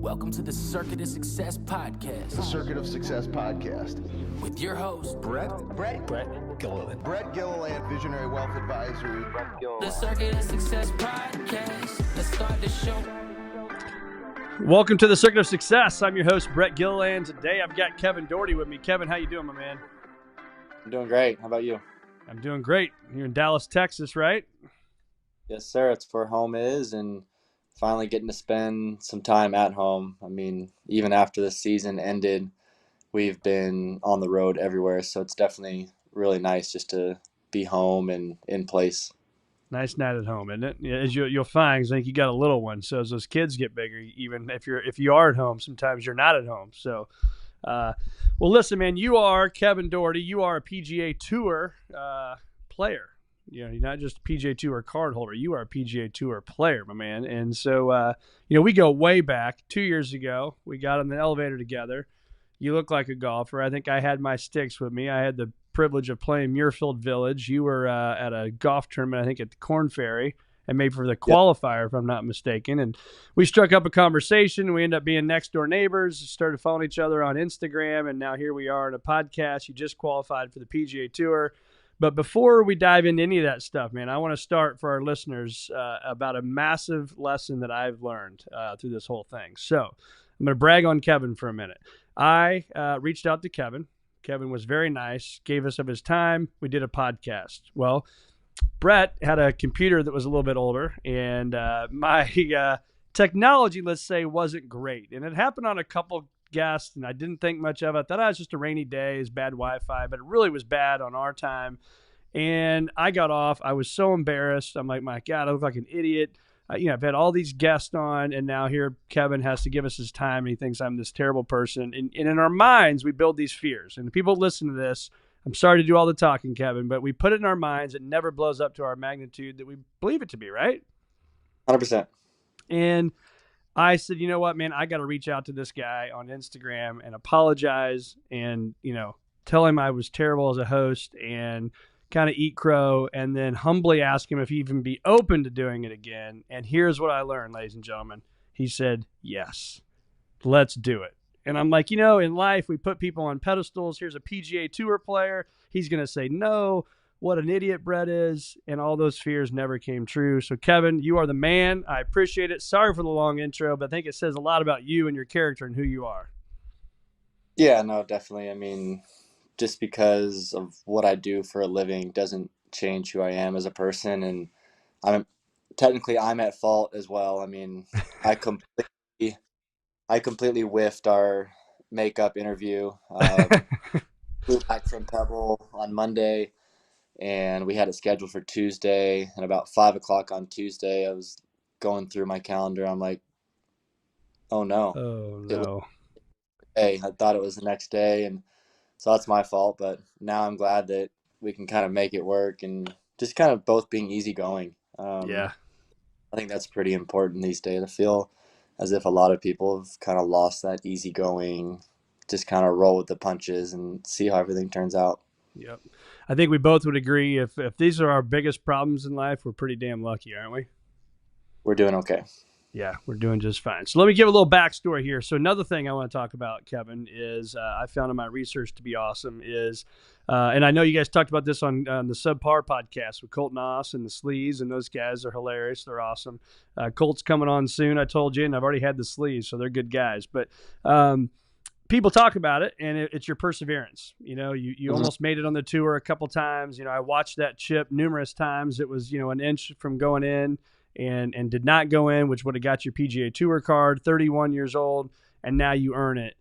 Welcome to the Circuit of Success Podcast. The Circuit of Success Podcast. With your host, Brett Gilliland. Brett Gilliland, Visionary Wealth Advisory. The Circuit of Success Podcast. Let's start the show. Welcome to the Circuit of Success. I'm your host, Brett Gilliland. Today I've got Kevin Dougherty with me. Kevin, how you doing, my man? I'm doing great. How about you? I'm doing great. You're in Dallas, Texas, right? Yes, sir. It's where home is, and finally getting to spend some time at home. I mean, even after the season ended, we've been on the road everywhere, so it's definitely really nice just to be home and in place. Nice night at home, isn't it? Yeah, as you'll find, 'cause I think you got a little one, so as those kids get bigger, even if you are at home, sometimes you're not at home. So, well, listen, man, you are Kevin Dougherty. You are a PGA Tour player. You know, you're not just a PGA Tour card holder. You are a PGA Tour player, my man. And so, we go way back. 2 years ago, we got on the elevator together. You look like a golfer. I think I had my sticks with me. I had the privilege of playing Muirfield Village. You were at a golf tournament, I think, at the Corn Ferry, and maybe for the qualifier, if I'm not mistaken. And we struck up a conversation. We ended up being next-door neighbors, started following each other on Instagram, and now here we are in a podcast. You just qualified for the PGA Tour. But before we dive into any of that stuff, man, I want to start for our listeners about a massive lesson that I've learned through this whole thing. So I'm going to brag on Kevin for a minute. I reached out to Kevin. Kevin was very nice, gave us of his time. We did a podcast. Well, Brett had a computer that was a little bit older, and my technology, let's say, wasn't great. And it happened on a couple guests, and I didn't think much of it. I thought it was just a rainy day, it's bad Wi-Fi, but it really was bad on our time. And I got off. I was so embarrassed. I'm like, my God, I look like an idiot. I've had all these guests on, and now here Kevin has to give us his time, and he thinks I'm this terrible person. And in our minds, we build these fears. And the people that listen to this, I'm sorry to do all the talking, Kevin, but we put it in our minds. It never blows up to our magnitude that we believe it to be, right? 100%. And I said, you know what, man, I got to reach out to this guy on Instagram and apologize and, tell him I was terrible as a host and kind of eat crow, and then humbly ask him if he'd even be open to doing it again. And here's what I learned, ladies and gentlemen. He said, yes, let's do it. And I'm like, in life, we put people on pedestals. Here's a PGA Tour player. He's going to say no. What an idiot Brett is. And all those fears never came true. So, Kevin, you are the man. I appreciate it. Sorry for the long intro, but I think it says a lot about you and your character and who you are. Yeah, no, definitely. I mean, just because of what I do for a living doesn't change who I am as a person. And I'm at fault as well. I mean, I completely whiffed our makeup interview. Flew back from Pebble on Monday, and we had it scheduled for Tuesday. And about 5:00 on Tuesday, I was going through my calendar. I'm like, oh no. Oh no. Hey, I thought it was the next day, and so that's my fault. But now I'm glad that we can kind of make it work and just kind of both being easygoing. Yeah. I think that's pretty important these days. I feel as if a lot of people have kind of lost that easygoing, just kind of roll with the punches and see how everything turns out. Yep. I think we both would agree if these are our biggest problems in life, we're pretty damn lucky, aren't we? We're doing okay. Yeah, we're doing just fine. So let me give a little backstory here. So another thing I want to talk about, Kevin, is I found in my research to be awesome is, and I know you guys talked about this on the Subpar podcast with Colt Noss and the Sleeves, and those guys are hilarious. They're awesome. Colt's coming on soon, I told you, and I've already had the Sleeves, so they're good guys. But people talk about it, and it's your perseverance. You almost made it on the tour a couple times. I watched that chip numerous times. It was, an inch from going in and did not go in, which would have got your PGA Tour card, 31 years old, and now you earn it.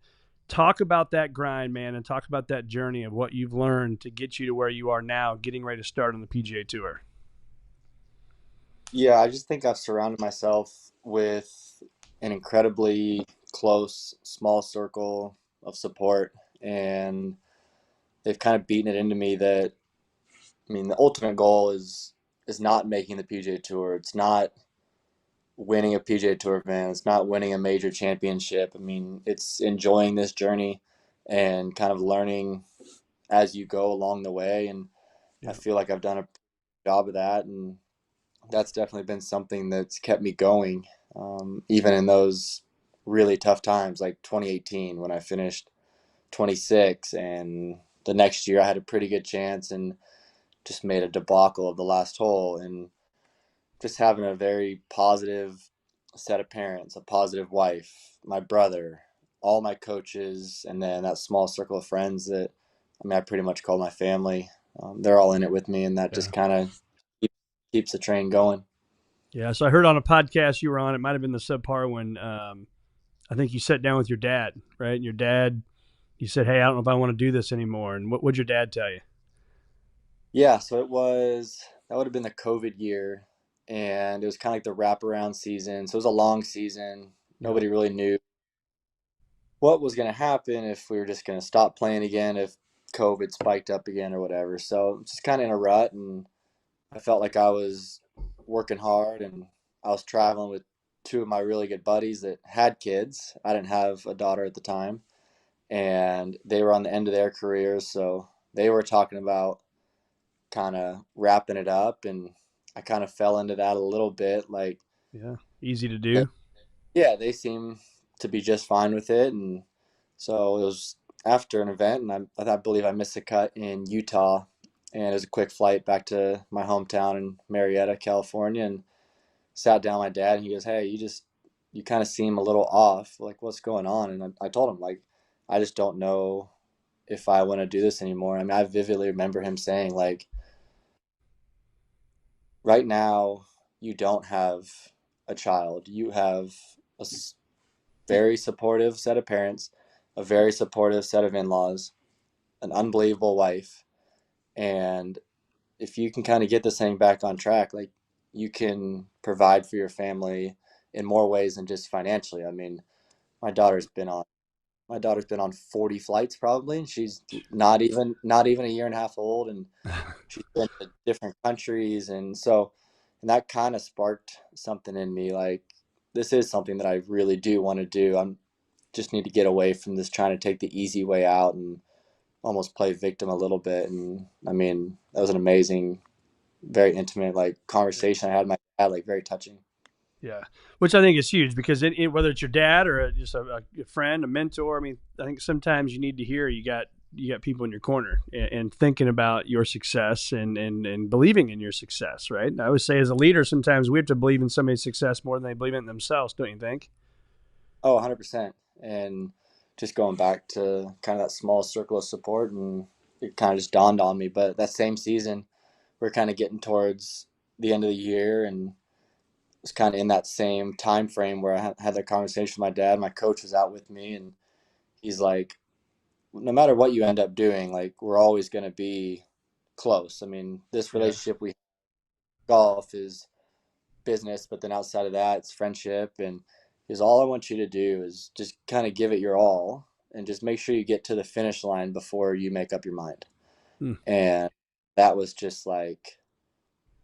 Talk about that grind, man, and talk about that journey of what you've learned to get you to where you are now, getting ready to start on the PGA Tour. Yeah, I just think I've surrounded myself with an incredibly close, small circle of support, and they've kind of beaten it into me that, the ultimate goal is not making the PGA Tour. It's not winning a PGA Tour event. It's not winning a major championship. It's enjoying this journey and kind of learning as you go along the way. And I feel like I've done a job of that, and that's definitely been something that's kept me going, even in those really tough times, like 2018 when I finished 26, and the next year I had a pretty good chance and just made a debacle of the last hole. And just having a very positive set of parents, a positive wife, my brother, all my coaches, and then that small circle of friends that, I mean, I pretty much call my family. They're all in it with me, and that Yeah. just kind of keeps the train going. Yeah. So I heard on a podcast you were on, it might have been the subpar when I think you sat down with your dad, right? And your dad, you said, "Hey, I don't know if I want to do this anymore." And what'd your dad tell you? Yeah, so that would have been the COVID year, and it was kind of like the wraparound season. So it was a long season. Yeah. Nobody really knew what was going to happen, if we were just going to stop playing again, if COVID spiked up again or whatever. So just kind of in a rut, and I felt like I was working hard, and I was traveling with two of my really good buddies that had kids. I didn't have a daughter at the time, and they were on the end of their careers, so they were talking about kind of wrapping it up, and I kind of fell into that a little bit. Like, Yeah. Easy to do. yeah, they seem to be just fine with it, and so it was after an event, and I believe I missed a cut in Utah, and it was a quick flight back to my hometown in Marietta, California, and sat down with my dad, and he goes, "Hey, you kind of seem a little off. Like, what's going on?" And I told him, like, I just don't know if I want to do this anymore. I mean, I vividly remember him saying, like, right now you don't have a child. You have a very supportive set of parents, a very supportive set of in-laws, an unbelievable wife, and if you can kind of get this thing back on track, like, you can provide for your family in more ways than just financially. I mean, my daughter's been on my daughter's been on 40 flights probably, and she's not even a year and a half old, and she's been to different countries, and that kind of sparked something in me, like, this is something that I really do want to do. I'm just need to get away from this trying to take the easy way out and almost play victim a little bit. And I mean, that was an amazing, very intimate, like, conversation I had with my dad, like, very touching. Yeah, which I think is huge because whether it's your dad or just a friend, a mentor, I mean, I think sometimes you need to hear you got people in your corner and thinking about your success and believing in your success, right? And I always say as a leader, sometimes we have to believe in somebody's success more than they believe in themselves, don't you think? Oh, 100%. And just going back to kind of that small circle of support, and it kind of just dawned on me. But that same season, we're kind of getting towards the end of the year, and was kind of in that same time frame where I had that conversation with my dad. My coach was out with me, and he's like, no matter what you end up doing, like, we're always going to be close. I mean, this Yeah. relationship we have, golf is business, but then outside of that, it's friendship. And is all I want you to do is just kind of give it your all, and just make sure you get to the finish line before you make up your mind. Hmm. And that was just like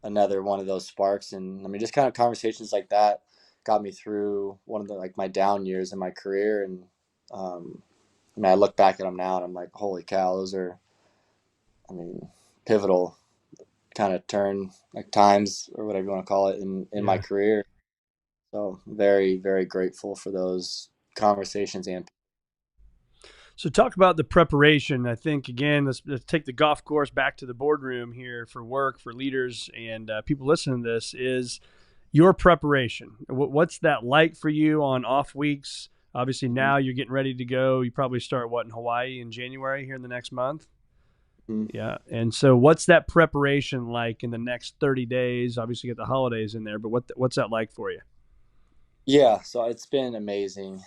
another one of those sparks. And I mean, just kind of conversations like that got me through one of the, like, my down years in my career. And I mean, I look back at them now and I'm like, holy cow, those are, I mean, pivotal kind of turn, like, times or whatever you want to call it in my Yeah. career. So very, very grateful for those conversations. And So talk about the preparation. I think again, let's take the golf course back to the boardroom here for work for leaders and people listening to this. Is your preparation? What's that like for you on off weeks? Obviously, now you're getting ready to go. You probably start in Hawaii in January here in the next month. Yeah, and so what's that preparation like in the next 30 days? Obviously, you get the holidays in there, but what's that like for you? yeah, so it's been amazing.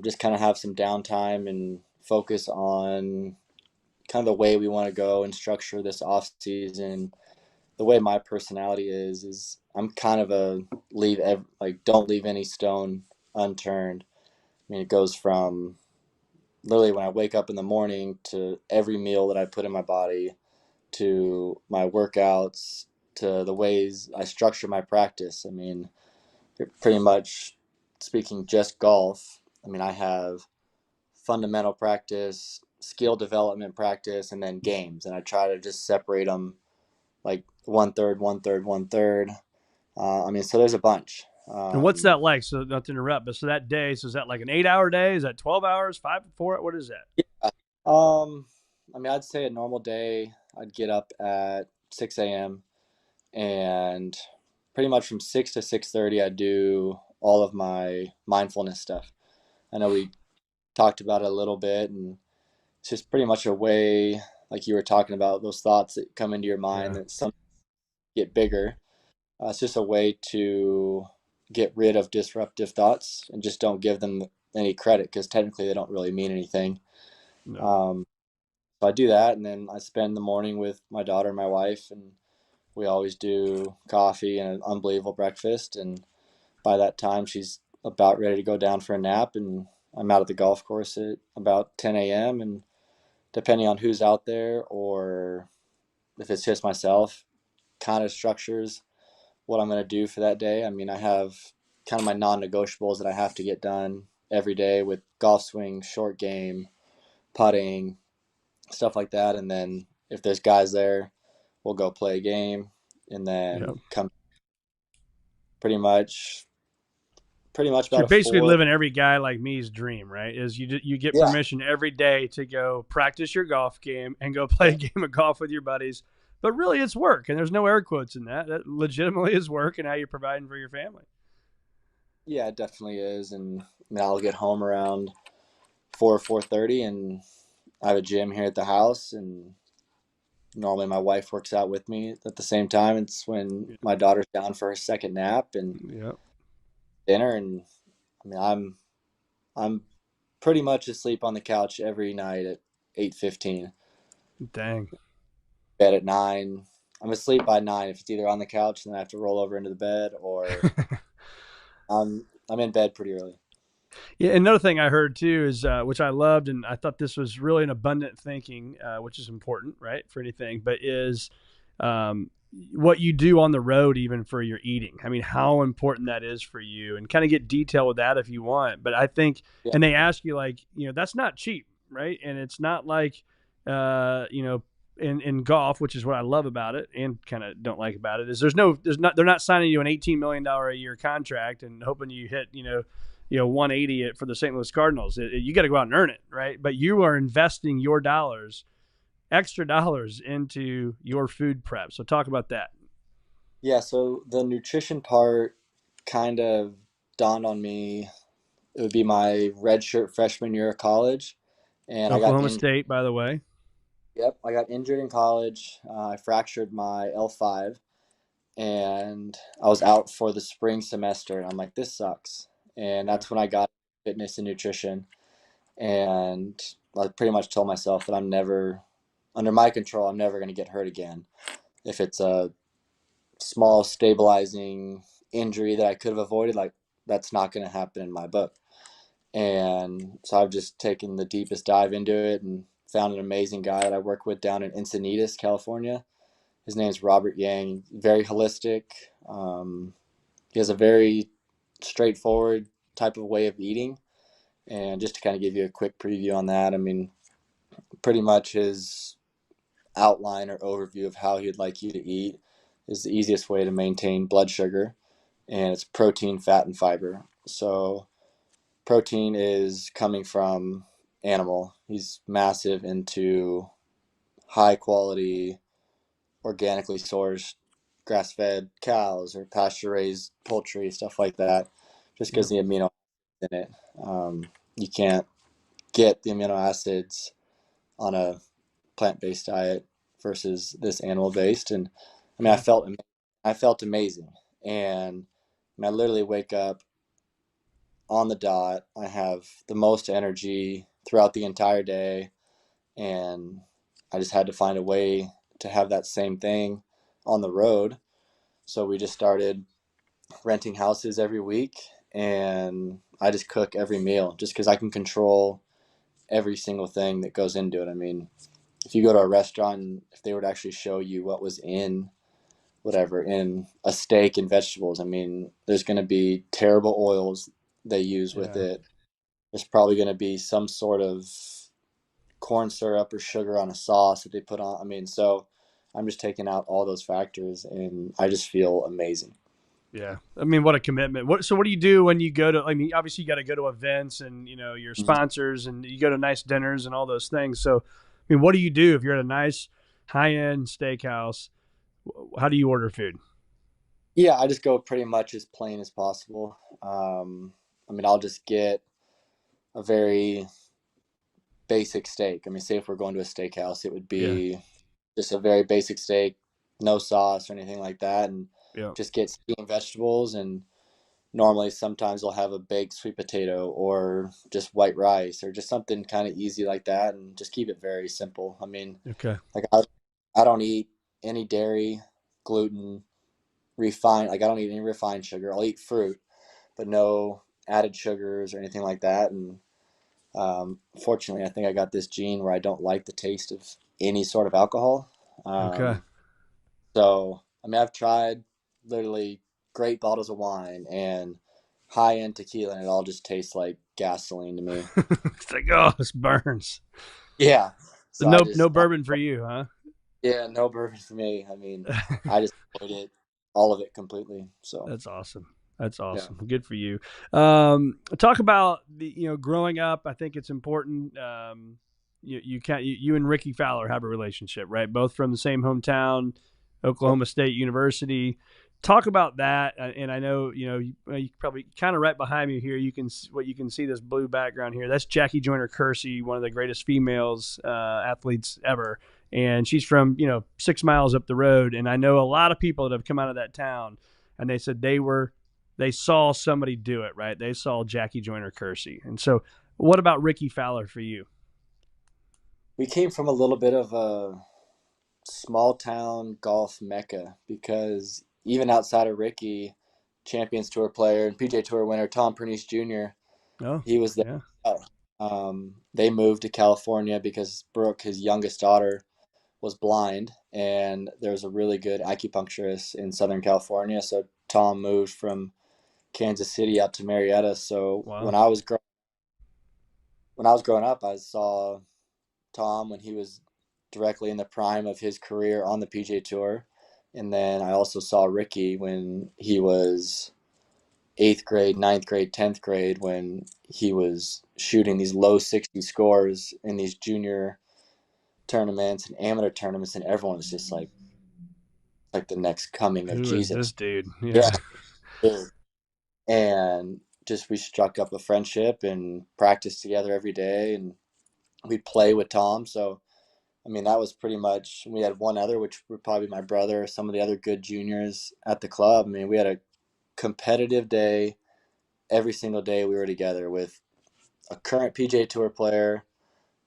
Just kind of have some downtime and focus on kind of the way we want to go and structure this off season. The way my personality is I'm kind of a like, don't leave any stone unturned. I mean, it goes from literally when I wake up in the morning to every meal that I put in my body, to my workouts, to the ways I structure my practice. I mean, pretty much speaking just golf. I mean, I have fundamental practice, skill development practice, and then games. And I try to just separate them, like, one third, one third, one third. I mean, so there's a bunch. And what's that like? So not to interrupt, but so that day, so is that like an 8 hour day? Is that 12 hours, 5, 4? What is that? Yeah. I mean, I'd say a normal day, I'd get up at 6 a.m. and pretty much from 6 to 6:30, I do all of my mindfulness stuff. I know we talked about it a little bit, and it's just pretty much a way, like you were talking about, those thoughts that come into your mind Yeah. that some get bigger. It's just a way to get rid of disruptive thoughts and just don't give them any credit because technically they don't really mean anything. No. Um, so I do that, and then I spend the morning with my daughter and my wife, and we always do coffee and an unbelievable breakfast. And by that time, she's about ready to go down for a nap, and I'm out at the golf course at about 10 a.m. And depending on who's out there or if it's just myself, kind of structures what I'm going to do for that day. I mean, I have kind of my non-negotiables that I have to get done every day with golf swing, short game, putting, stuff like that. And then if there's guys there, we'll go play a game and Yeah. then come pretty much So you're about a basically four. living every guy like me's dream, right? Is you get Yeah. permission every day to go practice your golf game and go play Yeah. a game of golf with your buddies. But really, it's work, and there's no air quotes in that. That legitimately is work, and how you're providing for your family. Yeah, it definitely is. And now I'll get home around 4:30, and I have a gym here at the house, and normally my wife works out with me at the same time. It's when Yeah. my daughter's down for her second nap and Yeah. dinner. And I mean, I'm pretty much asleep on the couch every night at 8:15. Dang. Bed at 9. I'm asleep by 9 if it's either on the couch and then I have to roll over into the bed, or I'm in bed pretty early. Yeah, another thing I heard too is, which I loved, and I thought this was really an abundant thinking, which is important, right, for anything, but is um, what you do on the road, even for your eating. I mean, how important that is for you, and kind of get detail with that if you want. But I think, Yeah. and they ask you like, that's not cheap, right? And it's not like, in golf, which is what I love about it and kind of don't like about it, is they're not signing you an $18 million a year contract and hoping you hit, 180 for the St. Louis Cardinals. You got to go out and earn it, right? But you are investing your dollars, extra dollars, into your food prep. So talk about that. Yeah, so the nutrition part kind of dawned on me. It would be my redshirt freshman year of college, and I got Oklahoma injured. State, by the way. Yep, I got injured in college. I fractured my L5, and I was out for the spring semester. And I'm like, this sucks. And Yeah. that's when I got fitness and nutrition. And I pretty much told myself that I'm never, under my control, I'm never going to get hurt again. If it's a small stabilizing injury that I could have avoided, like that's not going to happen in my book. And so I've just taken the deepest dive into it and found an amazing guy that I work with down in Encinitas, California. His name's Robert Yang. Very holistic. He has a very straightforward type of way of eating. And just to kind of give you a quick preview on that, I mean, pretty much his outline or overview of how he'd like you to eat is the easiest way to maintain blood sugar, and it's protein, fat, and fiber. So protein is coming from animal. He's massive into high quality, organically sourced, grass fed cows or pasture raised poultry, stuff like that, just Yeah. because the amino acids in it. You can't get the amino acids on a plant based diet versus this animal based. And I mean, Yeah. I felt amazing. And I mean, I literally wake up on the dot. I have the most energy throughout the entire day, and I just had to find a way to have that same thing on the road. So we just started renting houses every week, and I just cook every meal just because I can control every single thing that goes into it. I mean, if you go to a restaurant and if they were to actually show you what was in whatever in a steak and vegetables, I mean, there's going to be terrible oils they use with Yeah. it. There's probably going to be some sort of corn syrup or sugar on a sauce that they put on. I mean, so I'm just taking out all those factors and I just feel amazing. Yeah. I mean, what a commitment. So what do you do when you go to, I mean, obviously you got to go to events and, you know, your Mhm. sponsors and you go to nice dinners and all those things. So, I mean, what do you do if you're at a nice high end steakhouse? How do you order food? Yeah, I just go pretty much as plain as possible. I mean, I'll just get a very basic steak. I mean, say if we're going to a steakhouse, it would Yeah. be just a very basic steak, no sauce or anything like that, and Yeah. just get steamed vegetables. And normally, sometimes I'll have a baked sweet potato or just white rice or just something kind of easy like that, and just keep it very simple. I mean, Okay. like I don't eat any dairy, gluten, refined. Like I don't eat any refined sugar. I'll eat fruit, but no added sugars or anything like that. And fortunately, I think I got this gene where I don't like the taste of any sort of alcohol. Okay. So, I mean, I've tried literally great bottles of wine and high end tequila, and it all just tastes like gasoline to me. It's like, oh, this burns. Yeah. So So I no just, bourbon for you, huh? yeah, no bourbon for me. I mean, I just avoid it, all of it completely. So, That's awesome. That's yeah. awesome. Good for you. Talk about growing up. I think it's important. You and Ricky Fowler have a relationship, right? Both from the same hometown, Oklahoma State University. Talk about that. And I know you probably kind of right behind me here. What you can see this blue background here. That's Jackie Joyner Kersey, one of the greatest females athletes ever. And she's from 6 miles up the road. And I know a lot of people that have come out of that town and they said they saw somebody do it, right? They saw Jackie Joyner Kersey. And so what about Ricky Fowler for you? We came from a little bit of a small town golf mecca because even outside of Ricky, Champions Tour player and PGA Tour winner Tom Pernice Jr., Oh, he was there. yeah. They moved to California because Brooke, his youngest daughter, was blind, and there was a really good acupuncturist in Southern California. So Tom moved from Kansas City out to Marietta. So Wow. when I was growing up, I saw Tom when he was directly in the prime of his career on the PGA Tour, and then I also saw Ricky when he was eighth grade, ninth grade, 10th grade, when he was shooting these low 60 scores in these junior tournaments and amateur tournaments, and everyone was just like the next coming of Who is this Jesus. dude? Yeah, Yeah. dude. And just we struck up a friendship and practiced together every day, and we'd play with Tom. So I mean, that was pretty much. We had one other, which would probably be my brother, some of the other good juniors at the club. I mean, we had a competitive day every single day we were together with a current PGA Tour player,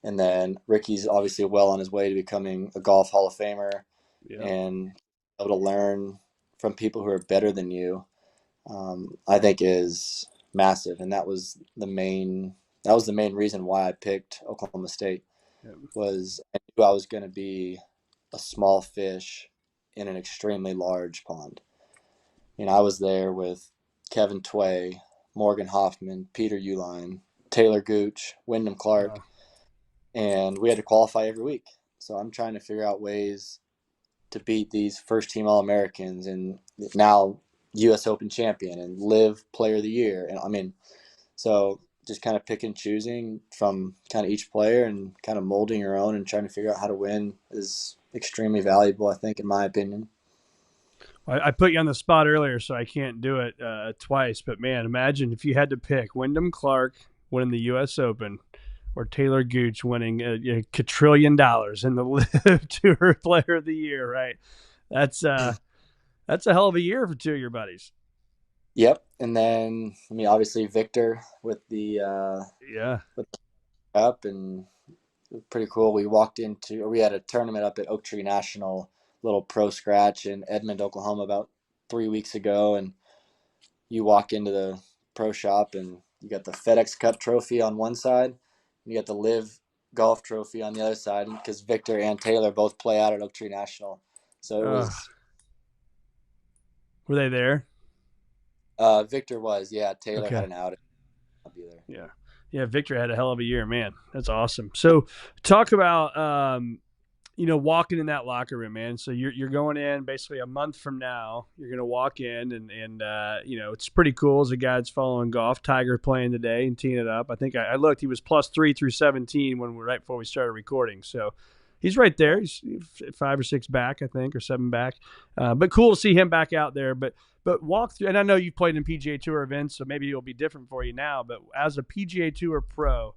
and then Ricky's obviously well on his way to becoming a golf Hall of Famer, Yeah. and able to learn from people who are better than you, I think is massive, and that was the main reason why I picked Oklahoma State Yeah. was I knew I was going to be a small fish in an extremely large pond. You know, I was there with Kevin Tway, Morgan Hoffman, Peter Uline, Taylor Gooch, Wyndham Clark, Wow. and we had to qualify every week. So I'm trying to figure out ways to beat these first team All Americans and now U.S. Open champion and live player of the year. And I mean, so just kind of pick and choosing from kind of each player and kind of molding your own and trying to figure out how to win is extremely valuable, I think, in my opinion. I put you on the spot earlier, so I can't do it twice. But man, imagine if you had to pick Wyndham Clark winning the U.S. Open or Taylor Gooch winning a quadrillion dollars in the Live Tour Player of the Year, right? That's that's a hell of a year for two of your buddies. Yep. And then, I mean, obviously Victor Yeah. with the cup, and it was pretty cool. We had a tournament up at Oak Tree National, little pro scratch in Edmond, Oklahoma about 3 weeks ago. And you walk into the pro shop and you got the FedEx Cup trophy on one side, and you got the Live Golf trophy on the other side because Victor and Taylor both play out at Oak Tree National. So it was Were they there? Victor was, yeah. Taylor had Okay. an outing. I'll be there. Yeah. Yeah. Victor had a hell of a year, man. That's awesome. So talk about walking in that locker room, man. So you're going in basically a month from now. You're going to walk in, and it's pretty cool as a guy that's following golf. Tiger playing today and teeing it up. I think I looked. He was +3 through 17 right before we started recording. So he's right there. He's 5 or 6 back, I think, or 7 back. But cool to see him back out there. But walk through, and I know you've played in PGA Tour events, so maybe it'll be different for you now. But as a PGA Tour pro,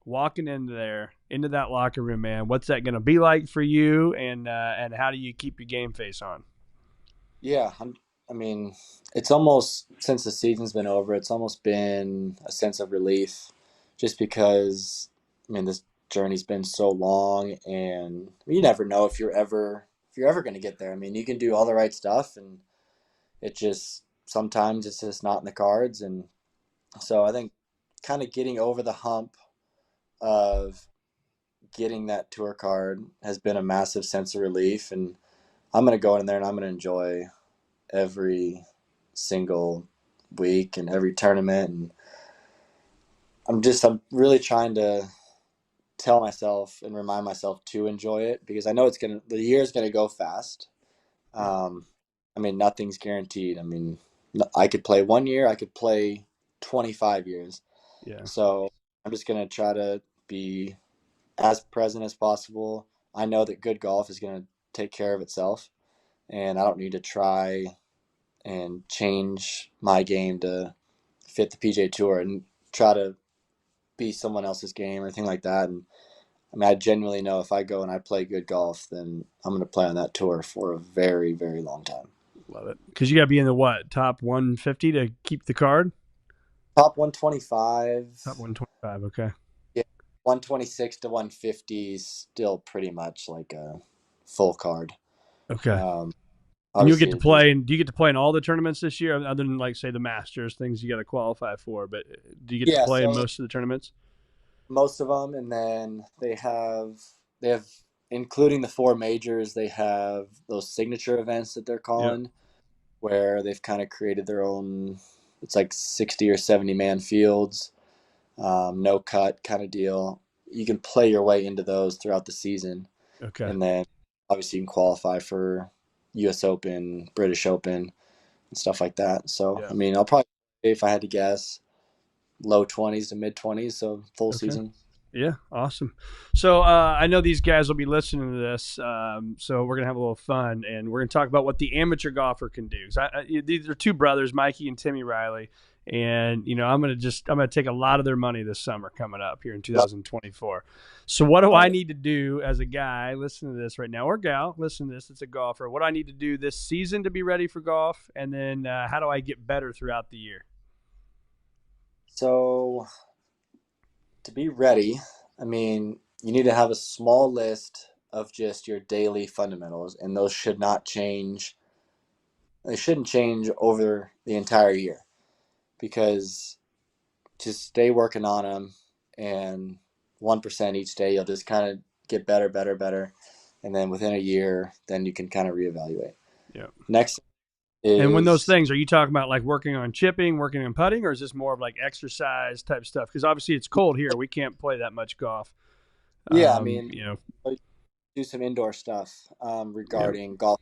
walking into that locker room, man, what's that going to be like for you, and how do you keep your game face on? Yeah, I mean, it's almost, since the season's been over, it's almost been a sense of relief, just because, I mean, this journey's been so long, and you never know if you're ever going to get there. I mean, you can do all the right stuff, and sometimes it's just not in the cards. And so I think kind of getting over the hump of getting that tour card has been a massive sense of relief, and I'm going to go in there and I'm going to enjoy every single week and every tournament. And I'm really trying to tell myself and remind myself to enjoy it, because I know the year is going to go fast. I mean, nothing's guaranteed. I mean, I could play 1 year, I could play 25 years. Yeah. So I'm just going to try to be as present as possible. I know that good golf is going to take care of itself, and I don't need to try and change my game to fit the PGA Tour and try to be someone else's game or anything like that. And I mean, I genuinely know if I go and I play good golf, then I'm going to play on that tour for a very, very long time. Love it. Because you got to be in the top 150 to keep the card? Top 125. Top 125, okay. 126 to 150 is still pretty much like a full card. Okay. And you get to play, and do you get to play in all the tournaments this year, other than, like, say, the Masters, things you got to qualify for? But do you get to play in most of the tournaments? Most of them, and then they have, including the 4 majors, they have those signature events that they're calling, where they've kind of created their own. It's like 60 or 70 man fields, no cut kind of deal. You can play your way into those throughout the season. Okay. And then obviously you can qualify for US Open, British Open, and stuff like that. So, I mean, I'll probably, if I had to guess, low 20s to mid 20s, so full season. Yeah, awesome. So I know these guys will be listening to this, so we're going to have a little fun, and we're going to talk about what the amateur golfer can do. These are 2 brothers, Mikey and Timmy Riley, and I'm going to take a lot of their money this summer coming up here in 2024. So what do I need to do as a guy listening to this right now, or gal listening to this that's a golfer? What do I need to do this season to be ready for golf, and then how do I get better throughout the year? So to be ready, I mean, you need to have a small list of just your daily fundamentals, and those should not change. They shouldn't change over the entire year, because just stay working on them, and 1% each day, you'll just kind of get better. And then within a year, then you can kind of reevaluate. Yeah. Next and when those things, are you talking about like working on chipping, working on putting, or is this more of like exercise type stuff? Because obviously it's cold here. We can't play that much golf. Yeah, I mean, do some indoor stuff regarding golf.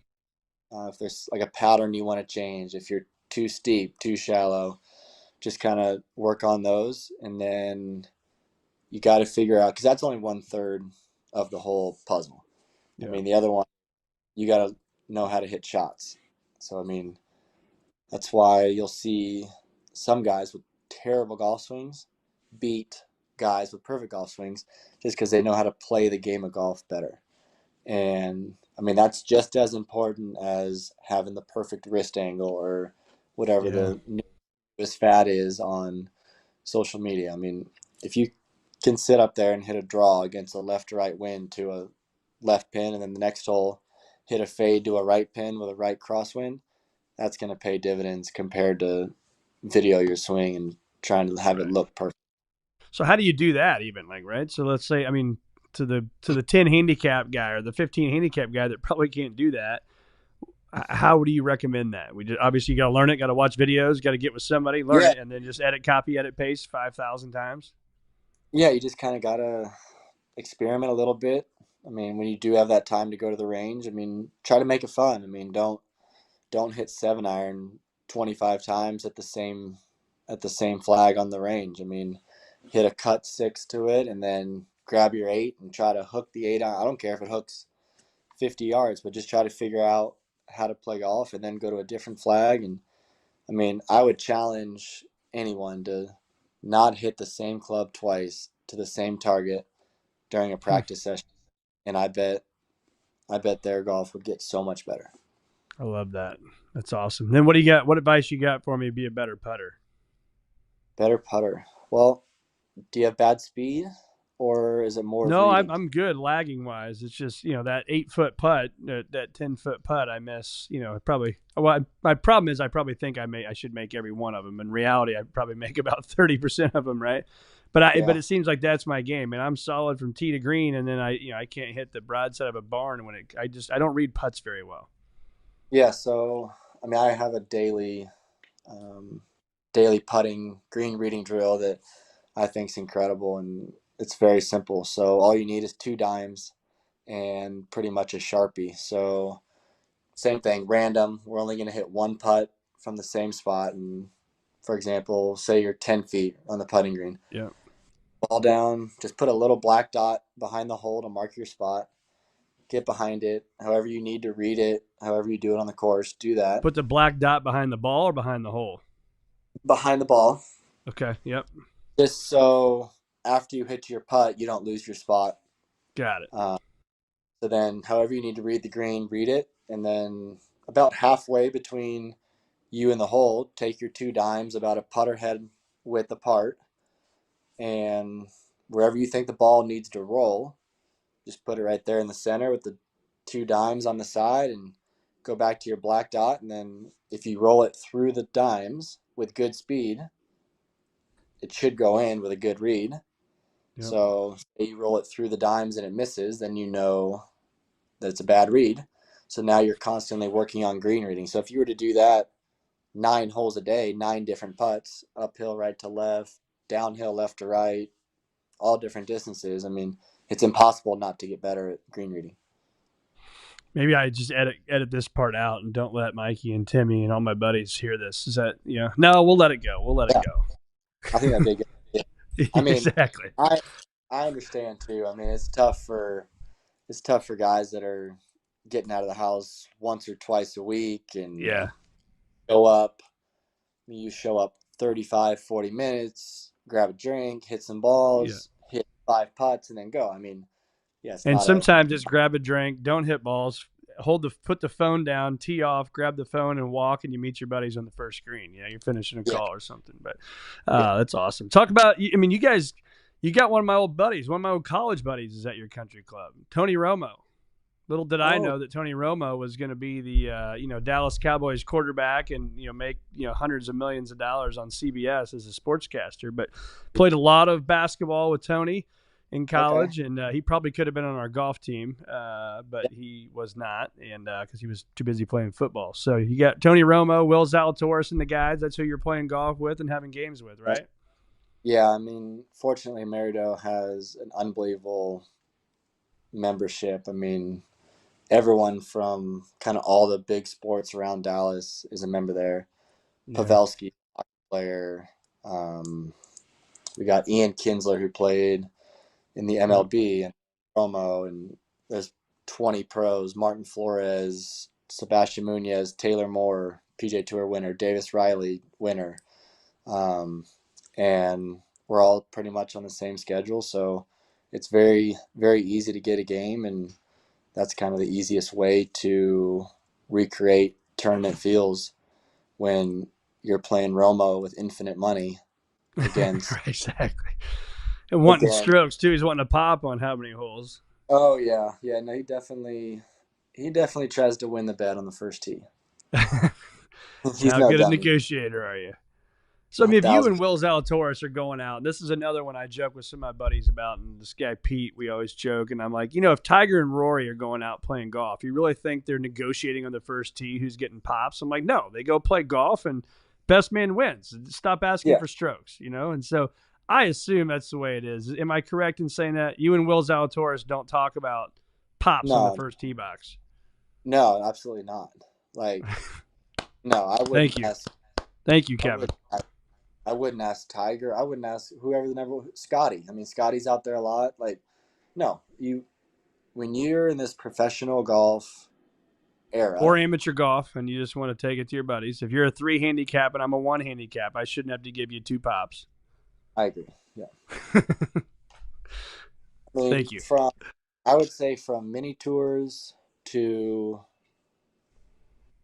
If there's like a pattern you want to change, if you're too steep, too shallow, just kind of work on those. And then you got to figure out, because that's only 1/3 of the whole puzzle. I mean, the other one, you got to know how to hit shots. So, I mean, that's why you'll see some guys with terrible golf swings beat guys with perfect golf swings, just because they know how to play the game of golf better. And, I mean, that's just as important as having the perfect wrist angle or whatever the newest fad is on social media. I mean, if you can sit up there and hit a draw against a left to right wind to a left pin, and then the next hole hit a fade to a right pin with a right crosswind, that's going to pay dividends compared to video your swing and trying to have it look perfect. So how do you do that even, like, right? So let's say, I mean, to the 10 handicap guy or the 15 handicap guy that probably can't do that, how do you recommend that? Obviously you got to learn it, got to watch videos, got to get with somebody, learn it, and then just edit, copy, edit, paste 5,000 times. Yeah, you just kind of got to experiment a little bit. I mean, when you do have that time to go to the range, I mean, try to make it fun. I mean, don't hit 7-iron 25 times at the same flag on the range. I mean, hit a cut 6 to it and then grab your 8 and try to hook the 8 on. I don't care if it hooks 50 yards, but just try to figure out how to play golf and then go to a different flag. And I mean, I would challenge anyone to not hit the same club twice to the same target during a practice session, and I bet their golf would get so much better. I love that. That's awesome. Then what do you got? What advice you got for me to be a better putter? Better putter. Well, do you have bad speed, or is it more of No, reading? I'm good lagging wise. It's just, that 8-foot putt, that 10-foot putt I miss, probably. Well, my problem is I probably think I should make every one of them. In reality, I probably make about 30% of them, right? But Yeah. it seems like that's my game, and I'm solid from tee to green, and then I can't hit the broadside of a barn when I don't read putts very well. Yeah. So, I mean, I have a daily putting green reading drill that I think is incredible, and it's very simple. So all you need is 2 dimes and pretty much a Sharpie. So same thing, random. We're only going to hit one putt from the same spot. And for example, say you're 10 feet on the putting green. Yeah. Ball down, just put a little black dot behind the hole to mark your spot. Get behind it, however you need to read it, however you do it on the course, do that. Put the black dot behind the ball or behind the hole? Behind the ball, Okay. Yep. just so after you hit your putt, you don't lose your spot. Got it. So then, however you need to read the green, read it. And then about halfway between you and the hole, take your 2 dimes about a putter head width apart. And wherever you think the ball needs to roll, just put it right there in the center with the 2 dimes on the side and go back to your black dot. And then if you roll it through the dimes with good speed, it should go in with a good read. Yep. So if you roll it through the dimes and it misses, then you know that it's a bad read. So now you're constantly working on green reading. So if you were to do that 9 holes a day, 9 different putts, uphill right to left, downhill left to right, all different distances, I mean, it's impossible not to get better at green reading. Maybe I just edit this part out and don't let Mikey and Timmy and all my buddies hear this. Is that, No, we'll let it go. We'll let it go. I think that'd be good. I mean, exactly. I understand too. I mean, it's tough for guys that are getting out of the house once or twice a week and Yeah. show up. I mean, you show up 35, 40 minutes, grab a drink, hit some balls, hit 5 putts, and then go. I mean, yes. And sometimes just grab a drink, don't hit balls, put the phone down, tee off, grab the phone and walk, and you meet your buddies on the first green. You're finishing a call or something. But that's awesome. Talk about, I mean, you got one of my old buddies, one of my old college buddies is at your country club, Tony Romo. Little did I know that Tony Romo was going to be the Dallas Cowboys quarterback and make hundreds of millions of dollars on CBS as a sportscaster. But played a lot of basketball with Tony in college, and he probably could have been on our golf team, but he was not, and because he was too busy playing football. So you got Tony Romo, Will Zalatoris, and the guys. That's who you're playing golf with and having games with, right? Yeah, I mean, fortunately, Merido has an unbelievable membership. I mean, everyone from kind of all the big sports around Dallas is a member there. Yeah. Pavelski, player. We got Ian Kinsler, who played in the MLB, and Romo, and there's 20 pros. Martin Flores, Sebastian Munoz, Taylor Moore, PGA Tour winner, Davis Riley winner. And we're all pretty much on the same schedule, so it's very, very easy to get a game, and that's kind of the easiest way to recreate tournament feels when you're playing Romo with infinite money against. Right, exactly. And wanting strokes too. He's wanting to pop on how many holes. Oh yeah. No, he definitely tries to win the bet on the first tee. He's how good a negotiator are you? So, I mean, if you and Will Zalatoris are going out, this is another one I joke with some of my buddies about, and this guy Pete, we always joke, and I'm like, if Tiger and Rory are going out playing golf, you really think they're negotiating on the first tee who's getting pops? I'm like, no, they go play golf, and best man wins. Stop asking for strokes, And so I assume that's the way it is. Am I correct in saying that? You and Will Zalatoris don't talk about pops on the No, first tee box. no, absolutely not. Like, no, I wouldn't Thank you. ask. Thank you, I Kevin. wouldn't. I wouldn't ask Tiger. I wouldn't ask whoever the number. Scotty. I mean, Scotty's out there a lot. Like, no, when you're in this professional golf Or era, amateur golf, and you just want to take it to your buddies. If you're a 3 handicap and I'm a 1 handicap, I shouldn't have to give you 2 pops. I agree. Yeah. I mean, Thank you. I would say from mini tours to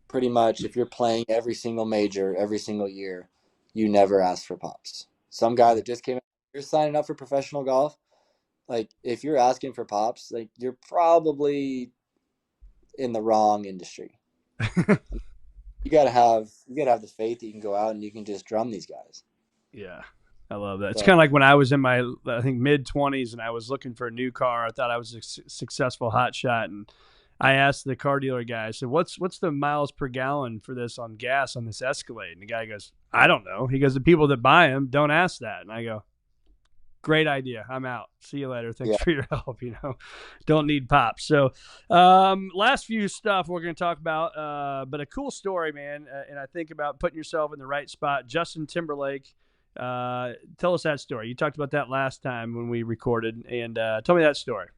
pretty much if you're playing every single major every single year, you never ask for pops. Some guy that just came out, you're signing up for professional golf. Like if you're asking for pops, like you're probably in the wrong industry. You gotta have the faith that you can go out and you can just drum these guys. Yeah, I love that. It's So kind of like when I was in my, I think, mid-20s and I was looking for a new car. I thought I was a successful hot shot, and I asked the car dealer guy, I said, what's the miles per gallon for this on gas on this Escalade? And the guy goes, I don't know. He goes, the people that buy them don't ask that. And I go, great idea. I'm out. See you later. Thanks yeah, for your help. Don't need pops. So, last few stuff we're going to talk about, but a cool story, man. And I think about putting yourself in the right spot. Justin Timberlake, tell us that story. You talked about that last time when we recorded, and tell me that story.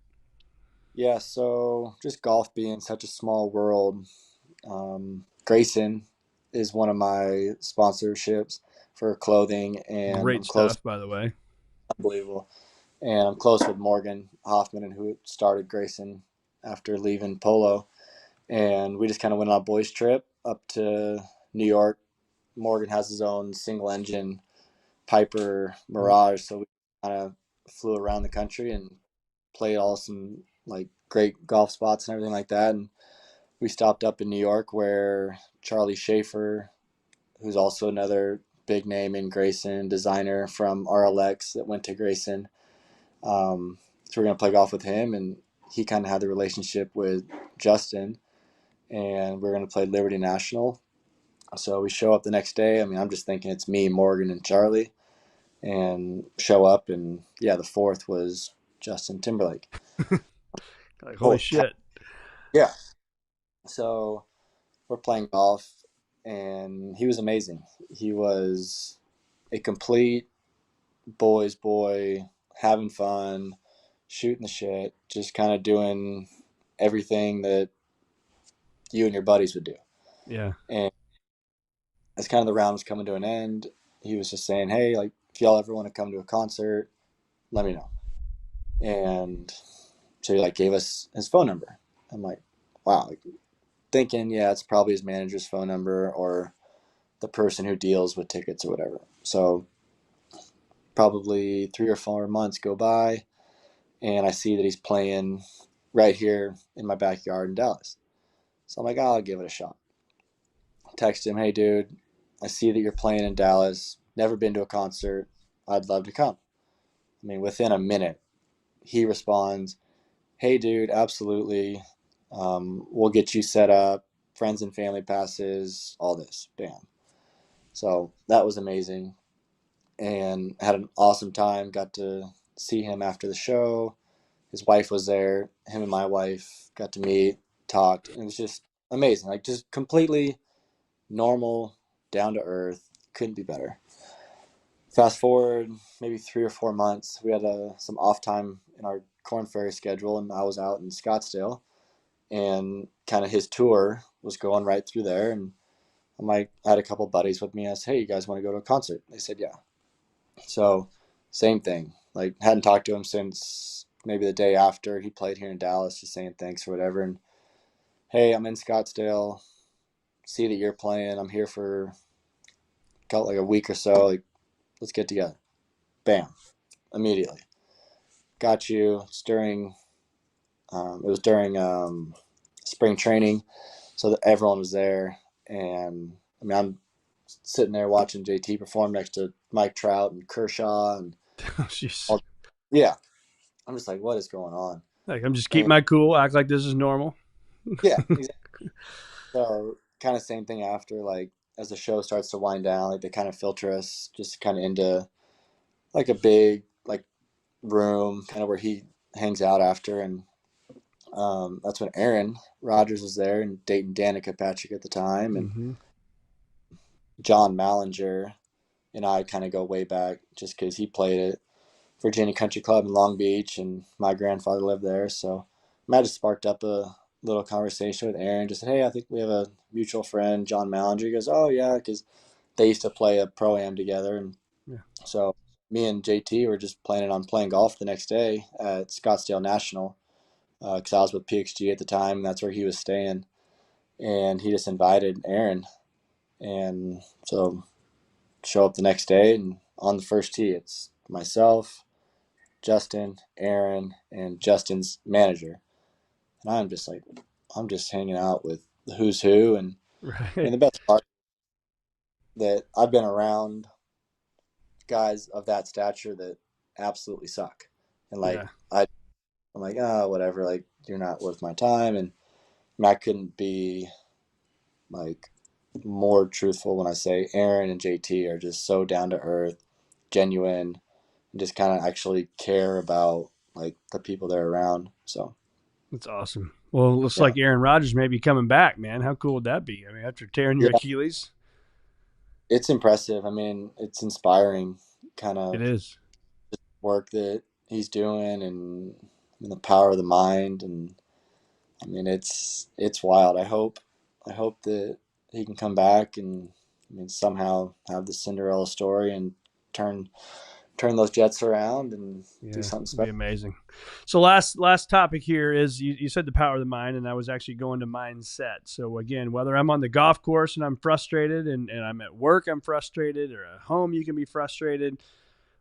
yeah. So just golf being such a small world. Grayson is one of my sponsorships for clothing, and Great I'm close. stuff, by the way. Unbelievable. And I'm close with Morgan Hoffman, and who started Grayson after leaving Polo. And we just kind of went on a boys' trip up to New York. Morgan has his own single engine Piper Mirage, so we kind of flew around the country and played all some like great golf spots and everything like that. And we stopped up in New York where Charlie Schaefer, who's also another big name in Grayson, designer from RLX that went to Grayson. So we're going to play golf with him, and he kind of had the relationship with Justin, and we're going to play Liberty National. So we show up the next day. I mean, I'm just thinking it's me, Morgan, and Charlie, and show up, and yeah, the fourth was Justin Timberlake. Like, holy shit. Yeah. So we're playing golf, and he was amazing. He was a complete boy's boy, having fun, shooting the shit, just kind of doing everything that you and your buddies would do. Yeah. And as kind of the round was coming to an end, he was just saying, hey, like, if y'all ever want to come to a concert, let me know. And so he like gave us his phone number. I'm like, wow, like, thinking, yeah, it's probably his manager's phone number or the person who deals with tickets or whatever. So probably 3 or 4 months go by, and I see that he's playing right here in my backyard in Dallas. So I'm like, oh, I'll give it a shot. Text him, hey, dude, I see that you're playing in Dallas. Never been to a concert. I'd love to come. I mean, within a minute, he responds, hey, dude, absolutely. We'll get you set up, friends and family passes, all this. Bam. So that was amazing. And had an awesome time. Got to see him after the show. His wife was there. Him and my wife got to meet, talked. And it was just amazing. Like, just completely normal, down to earth. Couldn't be better. Fast forward maybe 3 or 4 months, we had some off time in our Corn Ferry schedule, and I was out in Scottsdale, and kind of his tour was going right through there. And I had a couple buddies with me. I said, hey, you guys want to go to a concert? They said, yeah. So same thing. Like, hadn't talked to him since maybe the day after he played here in Dallas, just saying thanks or whatever. And hey, I'm in Scottsdale. See that you're playing. I'm here for like a week or so. Like, let's get together. Bam, immediately. Got you. It was during spring training, so that everyone was there. And I mean, I'm sitting there watching JT perform next to Mike Trout and Kershaw, and Jeez. yeah, I'm just like, what is going on? Like, I'm just keeping my cool, act like this is normal. Yeah, exactly. So kind of same thing after, like, as the show starts to wind down, like they kind of filter us just kind of into like a big like room, kind of where he hangs out after. And That's when Aaron Rodgers was there and Dayton Danica Patrick at the time, and Mm-hmm. John Mallinger and I kind of go way back just because he played at Virginia Country Club in Long Beach, and my grandfather lived there. So I might have sparked up a little conversation with Aaron. Just said, hey, I think we have a mutual friend, John Mallinger. He goes, oh yeah, because they used to play a pro-am together, and Yeah. so me and JT were just planning on playing golf the next day at Scottsdale National because I was with PXG at the time, and that's where he was staying. And he just invited Aaron, and so show up the next day, and on the first tee, it's myself, Justin, Aaron, and Justin's manager. And I'm just hanging out with the who's who. And I Right. mean, the best part that I've been around guys of that stature that absolutely suck. And like, Yeah. I'm like, oh, whatever. Like, you're not worth my time. And I mean, I couldn't be like more truthful when I say Aaron and JT are just so down to earth, genuine, and just kind of actually care about like the people they're around. So That's awesome. Well, it looks yeah, like Aaron Rodgers may be coming back, man. How cool would that be? I mean, after tearing your yeah, Achilles, it's impressive. I mean, it's inspiring kind it of is. work that he's doing, and the power of the mind. And I mean, it's wild. I hope that he can come back and I mean somehow have the Cinderella story and turn those Jets around and do Yeah, something it'd be special. amazing. So last topic here is you said the power of the mind, and I was actually going to mindset. So again, whether I'm on the golf course and I'm frustrated, and I'm at work, I'm frustrated, or at home, you can be frustrated.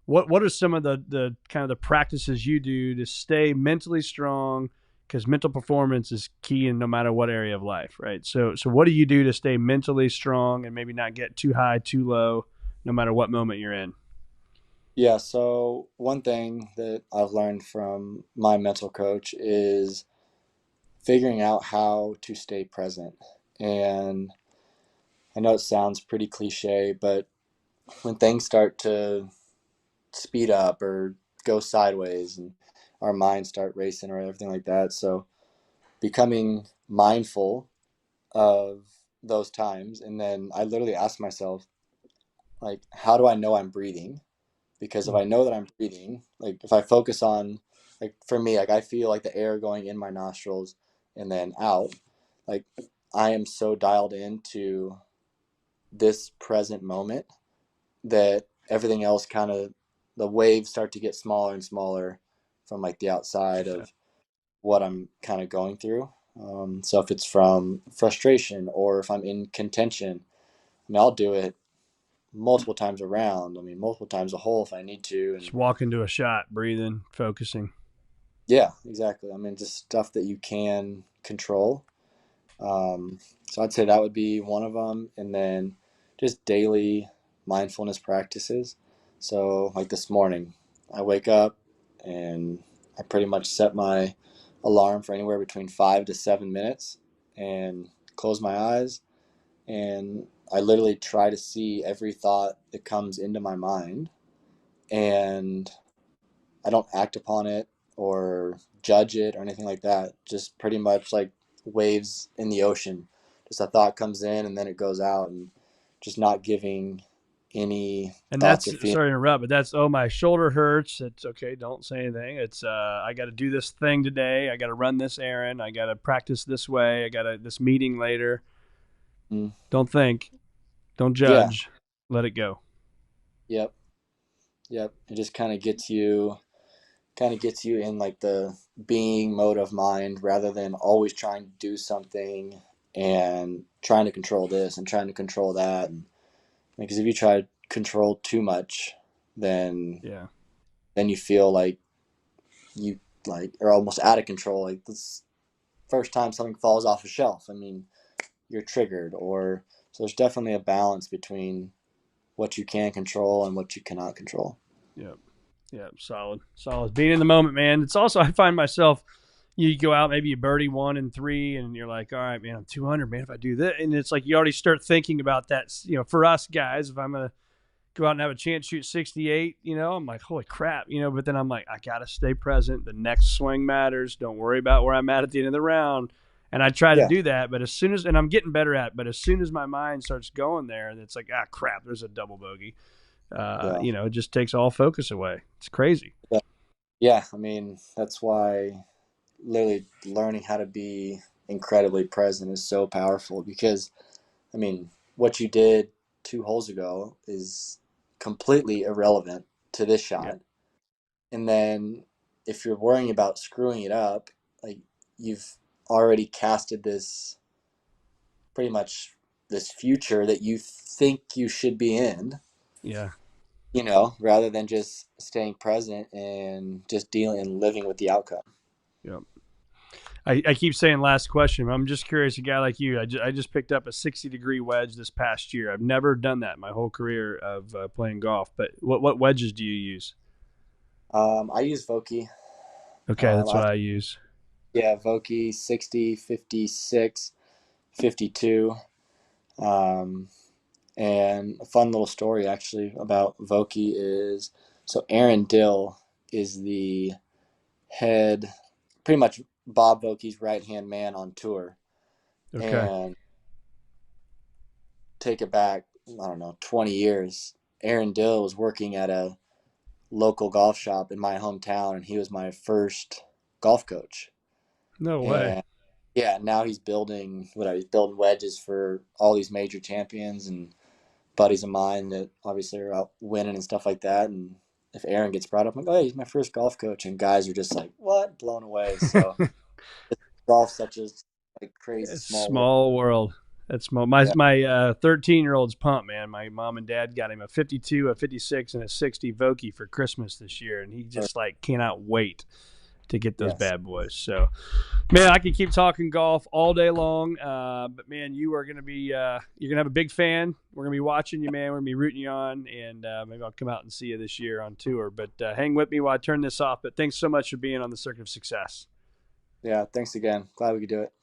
What are some of the kind of the practices you do to stay mentally strong? Because mental performance is key in no matter what area of life, right? So what do you do to stay mentally strong and maybe not get too high, too low, no matter what moment you're in? Yeah, so one thing that I've learned from my mental coach is figuring out how to stay present. And I know it sounds pretty cliche, but when things start to speed up or go sideways and our minds start racing or everything like that, so becoming mindful of those times. And then I literally ask myself, like, how do I know I'm breathing? Because if I know that I'm breathing, like if I focus on, like for me, like I feel like the air going in my nostrils and then out, like I am so dialed into this present moment that everything else kind of, the waves start to get smaller and smaller from like the outside Yeah. of what I'm kind of going through. So if it's from frustration or if I'm in contention, I mean, I'll do it multiple times around. I mean, multiple times a hole if I need to. Just And walk into a shot, breathing, focusing. yeah, exactly. I mean, just stuff that you can control. So I'd say that would be one of them. And then just daily mindfulness practices. So, like this morning, I wake up and I pretty much set my alarm for anywhere between 5 to 7 minutes and close my eyes. And I literally try to see every thought that comes into my mind. And I don't act upon it or judge it or anything like that. Just pretty much like waves in the ocean. Just a thought comes in and then it goes out, and just not giving any And thoughts that's or feelings. sorry to interrupt, but that's oh my shoulder hurts. It's okay, don't say anything. It's I got to do this thing today. I got to run this errand. I got to practice this way. I got this meeting later. Mm, Don't think. Don't yeah. judge. Let it go. Yep. Yep. It just kind of gets you in like the being mode of mind rather than always trying to do something and trying to control this and trying to control that. And because if you try to control too much, then Yeah. then you feel like you like are almost out of control. Like this first time something falls off a shelf, I mean, you're triggered. Or so there's definitely a balance between what you can control and what you cannot control. Yeah. Yeah. Solid. Solid. Being in the moment, man. It's also I find myself you go out, maybe you birdie 1 and 3, and you're like, all right, man, I'm 200, man. If I do that, and it's like you already start thinking about that. For us guys, if I'm gonna go out and have a chance to shoot 68, I'm like, holy crap, but then I'm like, I got to stay present. The next swing matters. Don't worry about where I'm at the end of the round. And I try to Yeah. do that, but and I'm getting better at it, but as soon as my mind starts going there, and it's like, crap, there's a double bogey. It just takes all focus away. It's crazy. Yeah. I mean, that's why literally learning how to be incredibly present is so powerful, because, I mean, what you did 2 holes ago is completely irrelevant to this shot. Yeah. And then if you're worrying about screwing it up, like, you've already casted this pretty much this future that you think you should be in, Yeah. rather than just staying present and just dealing and living with the outcome. Yeah. I keep saying last question. I'm just curious, a guy like you, I just picked up a 60-degree wedge this past year. I've never done that my whole career of playing golf. But what wedges do you use? I use Vokey. Okay, that's what I use. Yeah, Vokey 60, 56, 52. And a fun little story actually about Vokey is, so Aaron Dill is the head, pretty much Bob Vokey's right-hand man on tour. Okay. And take it back, I don't know, 20 years, Aaron Dill was working at a local golf shop in my hometown, and he was my first golf coach. No way. And yeah, now he's building wedges for all these major champions and buddies of mine that obviously are out winning and stuff like that. And if Aaron gets brought up, I'm like, oh, he's my first golf coach, and guys are just like, what? Blown away. So golf's such a crazy small world. That's small. My 13-year-old's pumped, man. My mom and dad got him a 52, a 56, and a 60 Vokey for Christmas this year, and he just cannot wait to get those bad boys. So, man, I could keep talking golf all day long, but man, you are going to be you're going to have a big fan. We're going to be watching you, man. We're going to be rooting you on, and maybe I'll come out and see you this year on tour. But hang with me while I turn this off. But thanks so much for being on the Circuit of Success. Yeah, thanks again. Glad we could do it.